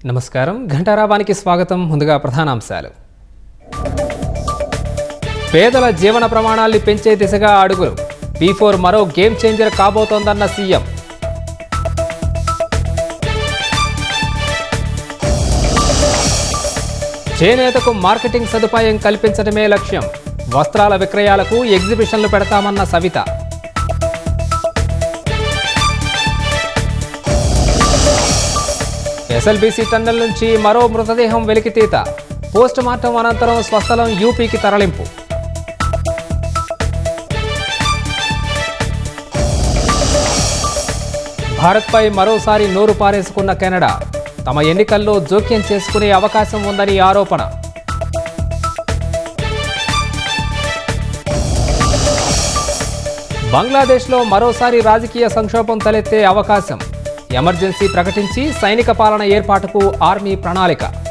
నమస్కారం ఘంటారావానికి స్వాగతం. ముందుగా ప్రధానాంశాలు. పేదల జీవన ప్రమాణాల్ని పెంచే దిశగా అడుగులు. P4 మరో గేమ్ చేంజర్ కాబోతోందన్న సీఎం. చేనేతకు మార్కెటింగ్ సదుపాయం కల్పించడమే లక్ష్యం. వస్త్రాల విక్రయాలకు ఎగ్జిబిషన్లు పెడతామన్న సవిత. SLBC టన్నెల్ నుంచి మరో మృతదేహం వెలికితీత. పోస్ట్ మార్టం అనంతరం స్వస్థలం యూపీకి తరలింపు. భారత్పై మరోసారి నోరు పారేసుకున్న కెనడా. తమ ఎన్నికల్లో జోక్యం చేసుకునే అవకాశం ఉందని ఆరోపణ. బంగ్లాదేశ్లో మరోసారి రాజకీయ సంక్షోభం తలెత్తే అవకాశం. ఎమర్జెన్సీ ప్రకటించి సైనిక పాలన ఏర్పాటుకు ఆర్మీ ప్రణాళిక.